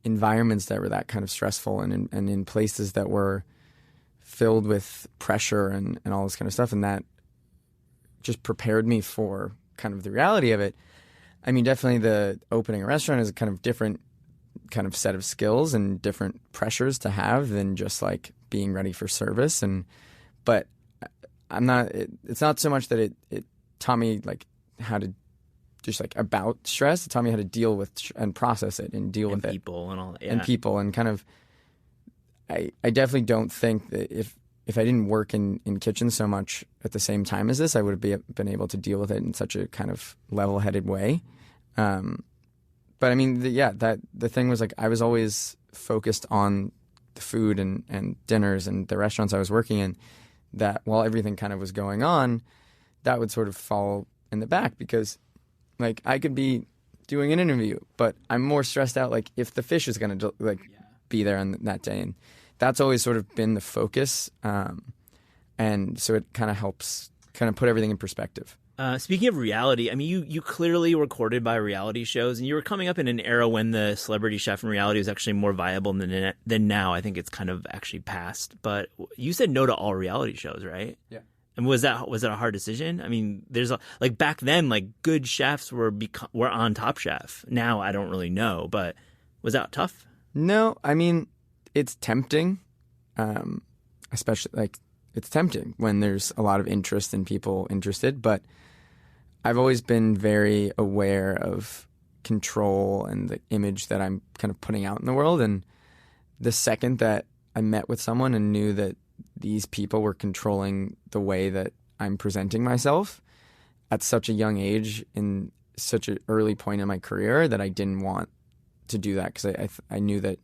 environments that were that kind of stressful and in places that were filled with pressure and all this kind of stuff. And that just prepared me for kind of the reality of it. I mean, definitely the opening a restaurant is a kind of different kind of set of skills and different pressures to have than just like being ready for service. But it's not so much that it taught me like how to just like about stress. It taught me how to deal with and process it and deal with it. People and all that. Yeah. And people and kind of, I definitely don't think that if I didn't work in kitchens so much at the same time as this, I would have been able to deal with it in such a kind of level-headed way. But I mean, the thing was like I was always focused on the food and dinners and the restaurants I was working in, that while everything kind of was going on, that would sort of fall in the back, because like I could be doing an interview, but I'm more stressed out like if the fish is going to be there on that day. And that's always sort of been the focus. And so it kind of helps kind of put everything in perspective. Speaking of reality, I mean, you clearly were courted by reality shows, and you were coming up in an era when the celebrity chef in reality was actually more viable than now. I think it's kind of actually passed. But you said no to all reality shows, right? Yeah. And was that a hard decision? I mean, like back then, like good chefs were on Top Chef. Now I don't really know, but was that tough? No, I mean, it's tempting, especially like it's tempting when there's a lot of interest and people interested. But I've always been very aware of control and the image that I'm kind of putting out in the world. And the second that I met with someone and knew that these people were controlling the way that I'm presenting myself at such a young age in such an early point in my career, that I didn't want to do that, because I knew that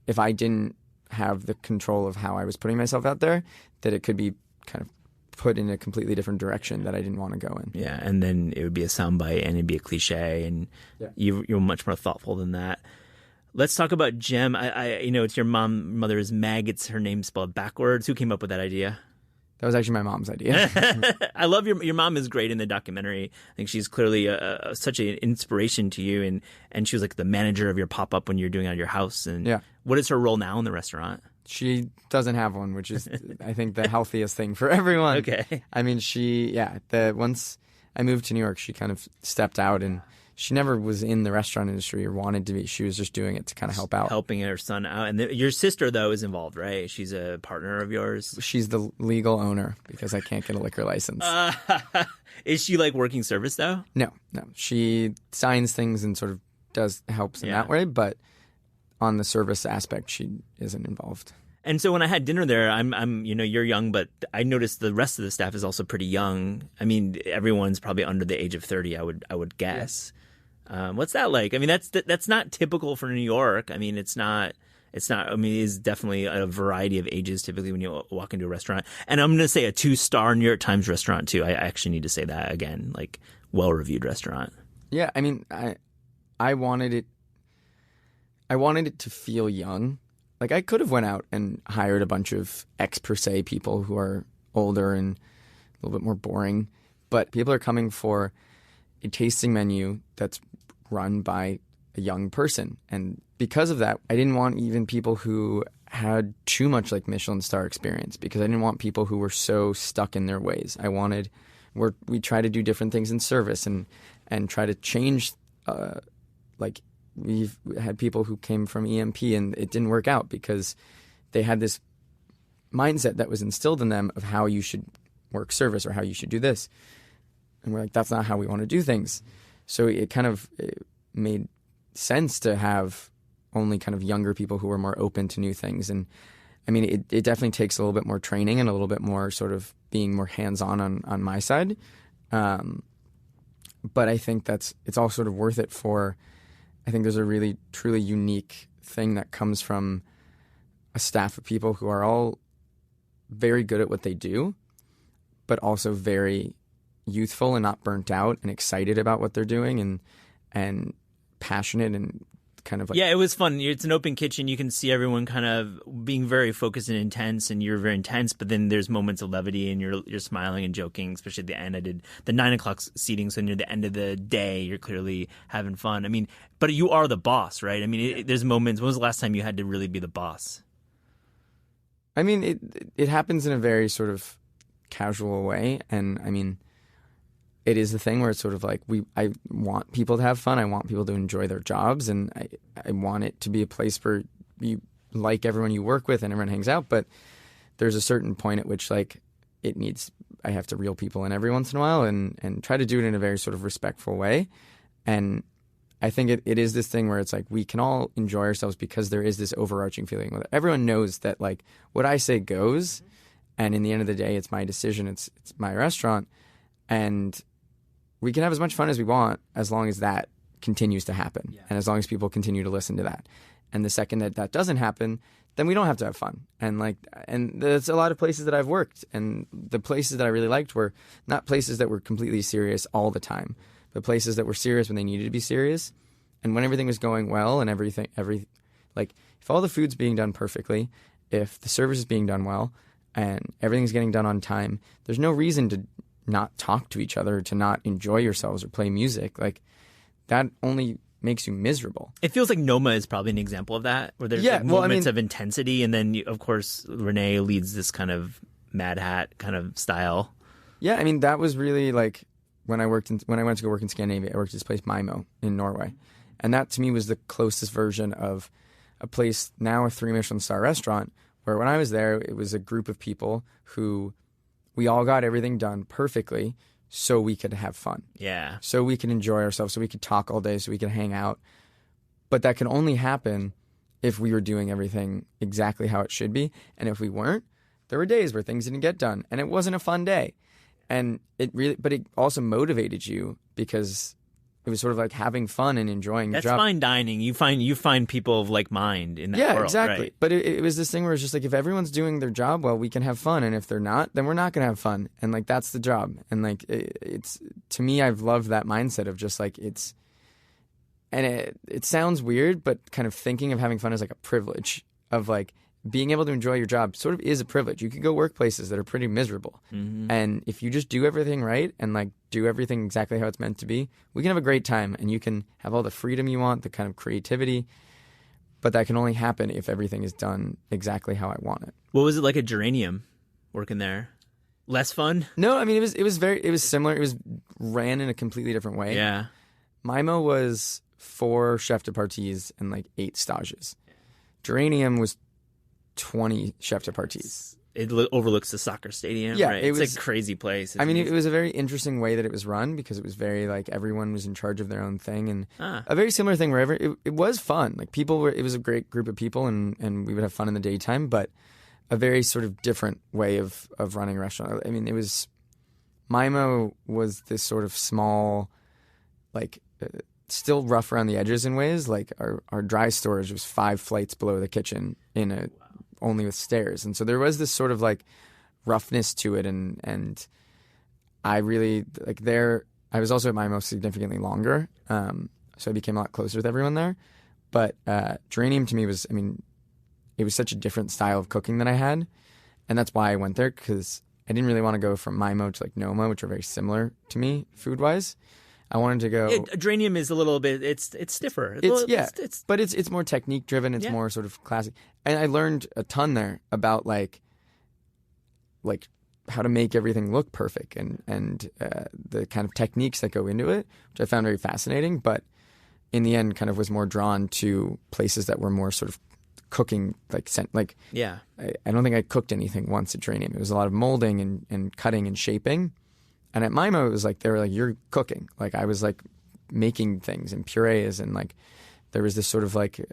if I didn't have the control of how I was putting myself out there, that it could be kind of put in a completely different direction that I didn't want to go in. Yeah, and then it would be a soundbite and it'd be a cliche, and you're much more thoughtful than that. Let's talk about Jem. I it's your mother is Meg. It's her name spelled backwards. Who came up with that idea? That was actually my mom's idea. I love your mom is great in the documentary. I think she's clearly such an inspiration to you, and she was like the manager of your pop-up when you're doing it at your house. And what is her role now in the restaurant? She doesn't have one, which is I think the healthiest thing for everyone. Okay. I mean, once I moved to New York, she kind of stepped out, and she never was in the restaurant industry or wanted to be. She was just doing it to kind of help out. Helping her son out. And your sister, though, is involved, right? She's a partner of yours? She's the legal owner because I can't get a liquor license. Is she like working service, though? No. She signs things and sort of helps in that way, but on the service aspect, she isn't involved. And so when I had dinner there, I'm you're young, but I noticed the rest of the staff is also pretty young. I mean, everyone's probably under the age of 30, I would guess. Yeah. What's that like? I mean, that's not typical for New York. I mean, it's not. I mean, it is definitely a variety of ages typically when you walk into a restaurant. And I'm going to say a 2-star New York Times restaurant too. I actually need to say that again, like well-reviewed restaurant. Yeah, I mean, I wanted it. I wanted it to feel young. Like I could have went out and hired a bunch of per se people who are older and a little bit more boring, but people are coming for a tasting menu that's run by a young person. And because of that, I didn't want even people who had too much like Michelin star experience, because I didn't want people who were so stuck in their ways. I wanted we try to do different things in service and try to change. Like we've had people who came from EMP and it didn't work out because they had this mindset that was instilled in them of how you should work service or how you should do this. And we're like, that's not how we want to do things. So it made sense to have only kind of younger people who were more open to new things. And I mean, it definitely takes a little bit more training and a little bit more sort of being more hands-on on my side. But I think it's all sort of worth it I think there's a really, truly unique thing that comes from a staff of people who are all very good at what they do, but also very youthful and not burnt out and excited about what they're doing and passionate and kind of like... Yeah, it was fun. It's an open kitchen. You can see everyone kind of being very focused and intense, and you're very intense, but then there's moments of levity and you're smiling and joking, especially at the end. I did the 9 o'clock seating, so near the end of the day, you're clearly having fun. I mean, but you are the boss, right? I mean, there's moments... When was the last time you had to really be the boss? I mean, it happens in a very sort of casual way, and I mean... It is the thing where it's sort of like I want people to have fun. I want people to enjoy their jobs, and I want it to be a place where you like everyone you work with and everyone hangs out. But there's a certain point at which like I have to reel people in every once in a while and try to do it in a very sort of respectful way. And I think it is this thing where it's like we can all enjoy ourselves because there is this overarching feeling where everyone knows that like what I say goes, and in the end of the day, it's my decision. It's my restaurant, and we can have as much fun as we want as long as that continues to happen, and as long as people continue to listen to that. And the second that doesn't happen, then we don't have to have fun. And there's a lot of places that I've worked, and the places that I really liked were not places that were completely serious all the time, but places that were serious when they needed to be serious, and when everything was going well and like if all the food's being done perfectly, if the service is being done well, and everything's getting done on time, there's no reason to not talk to each other, to not enjoy yourselves or play music. Like that only makes you miserable. It feels like Noma is probably an example of that, where there's moments of intensity, and then of course Renee leads this kind of Mad Hat kind of style. Yeah, I mean that was really like when I went to go work in Scandinavia. I worked at this place Mimo in Norway, and that to me was the closest version of a place, now a 3 Michelin star restaurant, where when I was there it was a group of people who we all got everything done perfectly so we could have fun. Yeah. So we could enjoy ourselves, so we could talk all day, so we could hang out. But that can only happen if we were doing everything exactly how it should be. And if we weren't, there were days where things didn't get done, and it wasn't a fun day. And but it also motivated you because it was sort of like having fun and enjoying your job. That's fine dining. You find people of like mind in that world. Yeah, exactly. Right? But it was this thing where it's just like if everyone's doing their job well, we can have fun, and if they're not, then we're not going to have fun. And like that's the job. And like it's to me, I've loved that mindset of just like it sounds weird, but kind of thinking of having fun is like a privilege of like being able to enjoy your job sort of is a privilege. You can go work places that are pretty miserable. Mm-hmm. And if you just do everything right and like do everything exactly how it's meant to be, we can have a great time, and you can have all the freedom you want, the kind of creativity, but that can only happen if everything is done exactly how I want it. What was it like at Geranium working there? Less fun? No, I mean, it was similar. It was ran in a completely different way. Yeah. Mimo was 4 chef de parties and like 8 stages. Geranium was 20 chef de parties. It overlooks the soccer stadium. Yeah, right? It's a crazy place. I mean, it was a very interesting way that it was run because it was very like everyone was in charge of their own thing, and a very similar thing wherever it was fun. Like it was a great group of people, and we would have fun in the daytime, but a very sort of different way of running a restaurant. I mean, Mimo was this sort of small, like still rough around the edges in ways. Like our dry storage was 5 flights below the kitchen only with stairs, and so there was this sort of like roughness to it, and I really like there. I was also at Mimo significantly longer, so I became a lot closer with everyone there. But Geranium to me was, I mean, it was such a different style of cooking than I had, and that's why I went there, because I didn't really want to go from Mimo to like Noma, which are very similar to me food wise. I wanted to go. Adrenium is a little bit. It's stiffer. But it's more technique driven. It's more sort of classic. And I learned a ton there about like how to make everything look perfect and the kind of techniques that go into it, which I found very fascinating. But in the end, kind of was more drawn to places that were more sort of cooking, I don't think I cooked anything once at Dranium. It was a lot of molding and cutting and shaping. And at Mimo, it was like, they were like, you're cooking. Like I was like making things and purees, and like there was this sort of like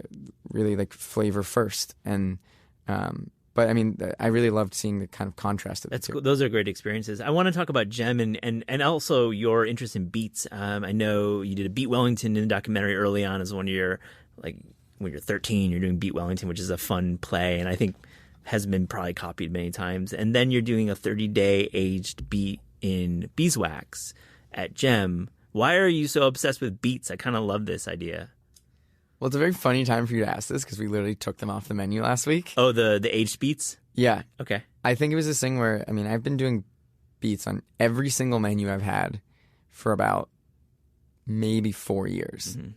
really like flavor first. And, but I mean, I really loved seeing the kind of contrast of That's cool. Those are great experiences. I want to talk about Gem and also your interest in beets. I know you did a Beet Wellington in the documentary early on as one of your, like, when you're 13, you're doing Beet Wellington, which is a fun play, and I think has been probably copied many times. And then you're doing a 30-day aged beet in beeswax at Gem. Why are you so obsessed with beets? I kind of love this idea. Well, it's a very funny time for you to ask this because we literally took them off the menu last week. Oh, the aged beets? Yeah. Okay. I think it was this thing where, I mean, I've been doing beets on every single menu I've had for about maybe 4 years. Mm-hmm.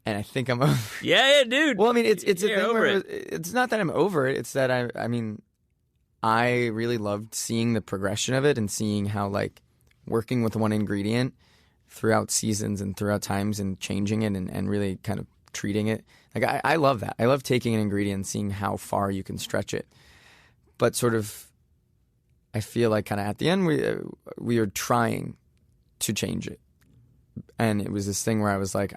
And I think I'm over. Yeah, dude. Well, I mean, it's a thing where it's not that I'm over it. It's that I really loved seeing the progression of it and seeing how, like, working with one ingredient throughout seasons and throughout times and changing it and really kind of treating it. Like, I love that. I love taking an ingredient and seeing how far you can stretch it. But sort of, I feel like kind of at the end, we are trying to change it. And it was this thing where I was like,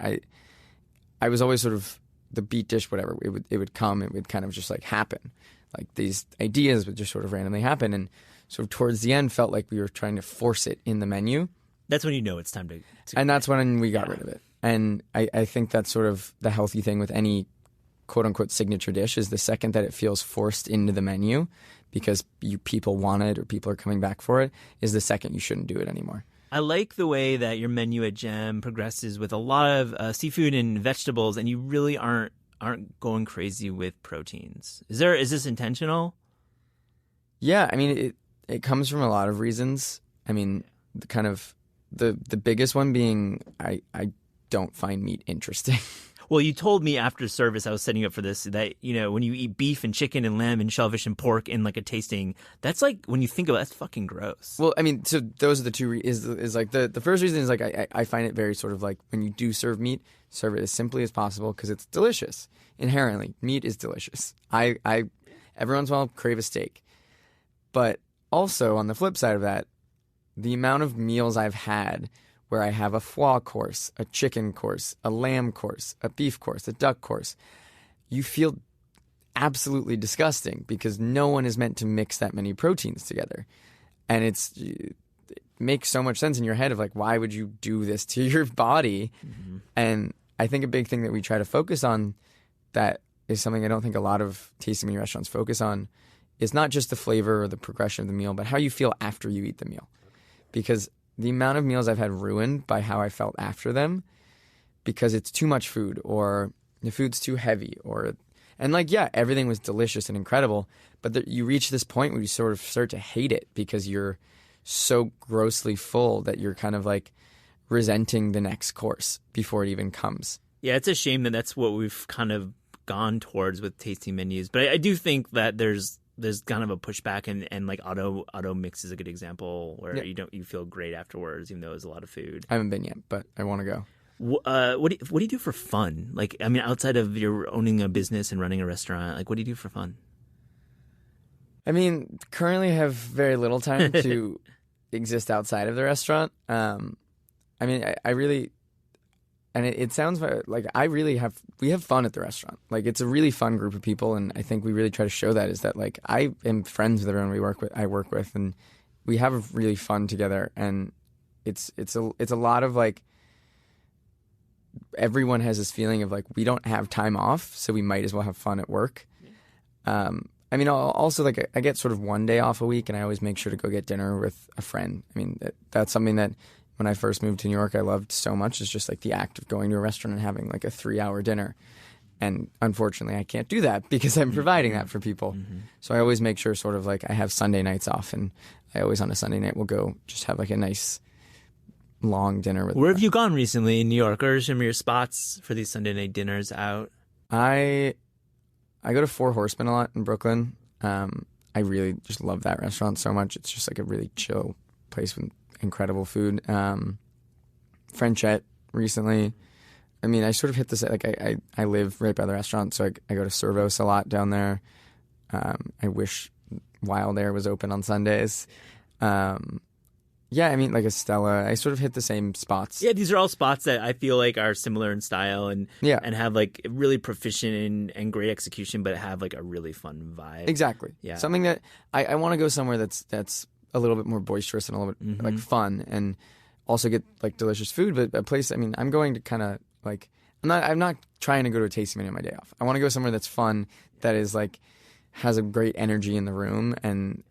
I was always sort of the beet dish, whatever. It would come. It would kind of just like happen. Like these ideas would just sort of randomly happen. And sort of towards the end felt like we were trying to force it in the menu. That's when you know it's time to and that's when we got rid of it. And I think that's sort of the healthy thing with any quote-unquote signature dish is the second that it feels forced into the menu because people want it or people are coming back for it is the second you shouldn't do it anymore. I like the way that your menu at Gem progresses with a lot of seafood and vegetables, and you really aren't going crazy with proteins. Is this intentional? Yeah, I mean it comes from a lot of reasons. I mean, the biggest one being I don't find meat interesting. Well, you told me after service, I was setting you up for this, that, you know, when you eat beef and chicken and lamb and shellfish and pork in like a tasting, that's like, when you think about it, that's fucking gross. Well, I mean, so those are the two, is like the first reason is like, I find it very sort of like when you do serve meat, serve it as simply as possible because it's delicious. Inherently, meat is delicious. I every once in a while crave a steak. But also on the flip side of that, the amount of meals I've had where I have a foie course, a chicken course, a lamb course, a beef course, a duck course, you feel absolutely disgusting because no one is meant to mix that many proteins together. And it makes so much sense in your head of like, why would you do this to your body? Mm-hmm. And I think a big thing that we try to focus on that is something I don't think a lot of tasting menu restaurants focus on is not just the flavor or the progression of the meal, but how you feel after you eat the meal. Because the amount of meals I've had ruined by how I felt after them because it's too much food or the food's too heavy and like, yeah, everything was delicious and incredible, but you reach this point where you sort of start to hate it because you're so grossly full that you're kind of like resenting the next course before it even comes. Yeah, it's a shame that that's what we've kind of gone towards with tasting menus. But I do think that there's kind of a pushback and like auto mix is a good example where you feel great afterwards even though it's a lot of food. I haven't been yet, but I want to go. What do you do for fun? Like, I mean, outside of your owning a business and running a restaurant, like what do you do for fun? I mean, currently have very little time to exist outside of the restaurant. I mean, I really, and it sounds like we have fun at the restaurant. Like it's a really fun group of people, and I think we really try to show that is that like I am friends with everyone I work with, and we have really fun together. And it's a lot of like everyone has this feeling of like we don't have time off, so we might as well have fun at work. I mean, also like I get sort of one day off a week, and I always make sure to go get dinner with a friend. I mean, that's something that when I first moved to New York, I loved so much. It's just like the act of going to a restaurant and having like a 3-hour dinner. And unfortunately, I can't do that because I'm providing that for people. Mm-hmm. So I always make sure sort of like I have Sunday nights off, and I always on a Sunday night will go just have like a nice long dinner with. Where have you gone recently in New York? Or are some of your spots for these Sunday night dinners out? I go to Four Horsemen a lot in Brooklyn. I really just love that restaurant so much. It's just like a really chill place with incredible food. Frenchette recently. I mean, I sort of hit this, like I live right by the restaurant, so I go to Servos a lot down there. I wish Wild Air was open on Sundays. Yeah, I mean, like Estella, I sort of hit the same spots. Yeah, these are all spots that I feel like are similar in style and have like really proficient and great execution, but have like a really fun vibe. Exactly. Yeah. Something that I want to go somewhere that's a little bit more boisterous and a little bit like fun, and also get like delicious food. But a place, I mean, I'm going to kind of like, I'm not trying to go to a tasting menu on my day off. I want to go somewhere that's fun, that is like has a great energy in the room, and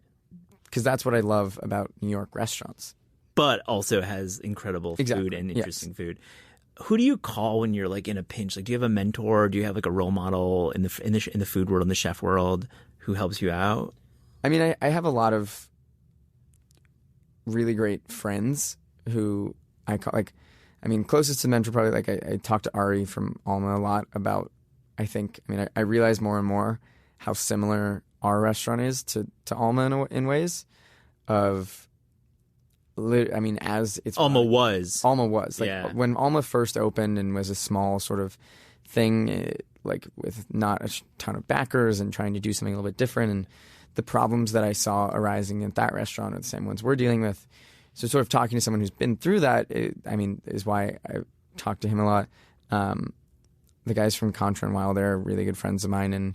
because that's what I love about New York restaurants. But also has incredible food and interesting food. Who do you call when you're like in a pinch? Like, do you have a mentor? Do you have like a role model in the food world, in the chef world, who helps you out? I mean, I have a lot of really great friends who I call, like, I mean, closest to mentor probably, like I talk to Ari from Alma a lot about, I realize more and more how similar our restaurant is to Alma in ways of, I mean, as it's... Alma was. Like, when Alma first opened and was a small sort of thing, like with not a ton of backers and trying to do something a little bit different, and the problems that I saw arising at that restaurant are the same ones we're dealing with. So sort of talking to someone who's been through that, is why I talk to him a lot. The guys from Contra and Wild Air are really good friends of mine, and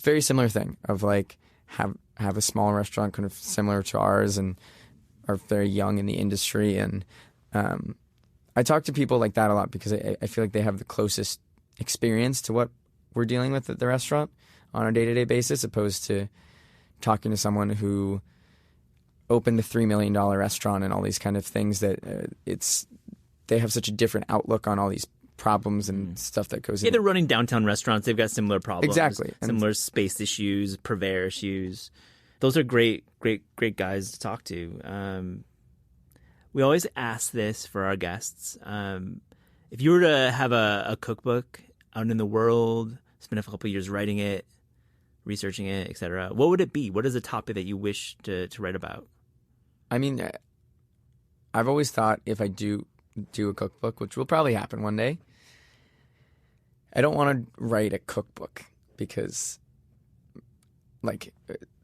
very similar thing of like have a small restaurant kind of similar to ours and are very young in the industry. And I talk to people like that a lot because I feel like they have the closest experience to what we're dealing with at the restaurant on a day-to-day basis, opposed to talking to someone who opened a $3 million restaurant and all these kind of things that they have such a different outlook on all these problems and stuff that goes in. Yeah, they're running downtown restaurants. They've got similar problems. Exactly. Similar space issues, purveyor issues. Those are great guys to talk to. We always ask this for our guests. If you were to have a cookbook out in the world, spend a couple of years writing it, researching it, etc., what would it be? What is a topic that you wish to write about? I mean, I've always thought if I do a cookbook, which will probably happen one day, I don't want to write a cookbook because, like,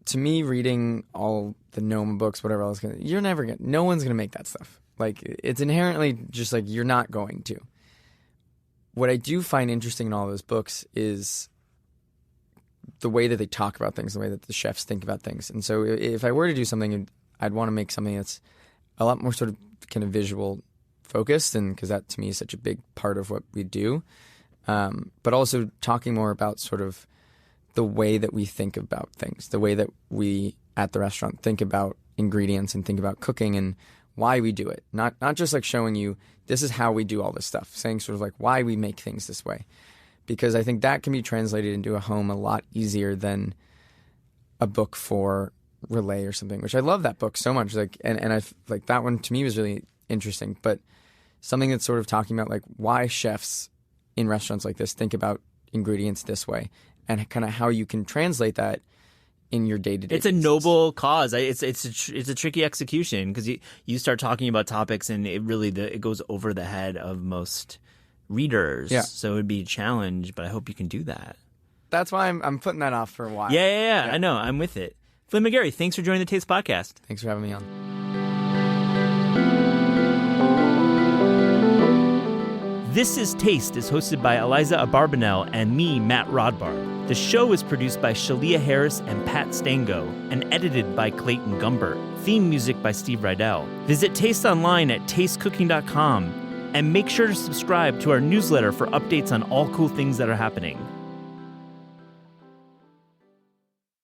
to me, reading all the Noma books, whatever else, no one's gonna make that stuff. Like, it's inherently just like you're not going to. What I do find interesting in all those books is the way that they talk about things, the way that the chefs think about things. And so if I were to do something, I'd want to make something that's a lot more sort of kind of visual focused, and because that to me is such a big part of what we do. But also talking more about sort of the way that we think about things, the way that we at the restaurant think about ingredients and think about cooking and why we do it. Not just like showing you this is how we do all this stuff, saying sort of like why we make things this way. Because I think that can be translated into a home a lot easier than a book for Relay or something, which I love that book so much. Like, and I like that one to me was really interesting, but something that's sort of talking about like why chefs in restaurants like this think about ingredients this way and kind of how you can translate that in your day-to-day It's a noble cause. It's a tricky execution because you start talking about topics and it goes over the head of most readers. Yeah. So it would be a challenge, but I hope you can do that. That's why I'm putting that off for a while. Yeah. I know. I'm with it. Flynn McGarry, thanks for joining the Taste Podcast. Thanks for having me on. This is Taste is hosted by Eliza Abarbanel and me, Matt Rodbar. The show is produced by Shalia Harris and Pat Stango and edited by Clayton Gumbert. Theme music by Steve Rydell. Visit Taste online at tastecooking.com and make sure to subscribe to our newsletter for updates on all cool things that are happening.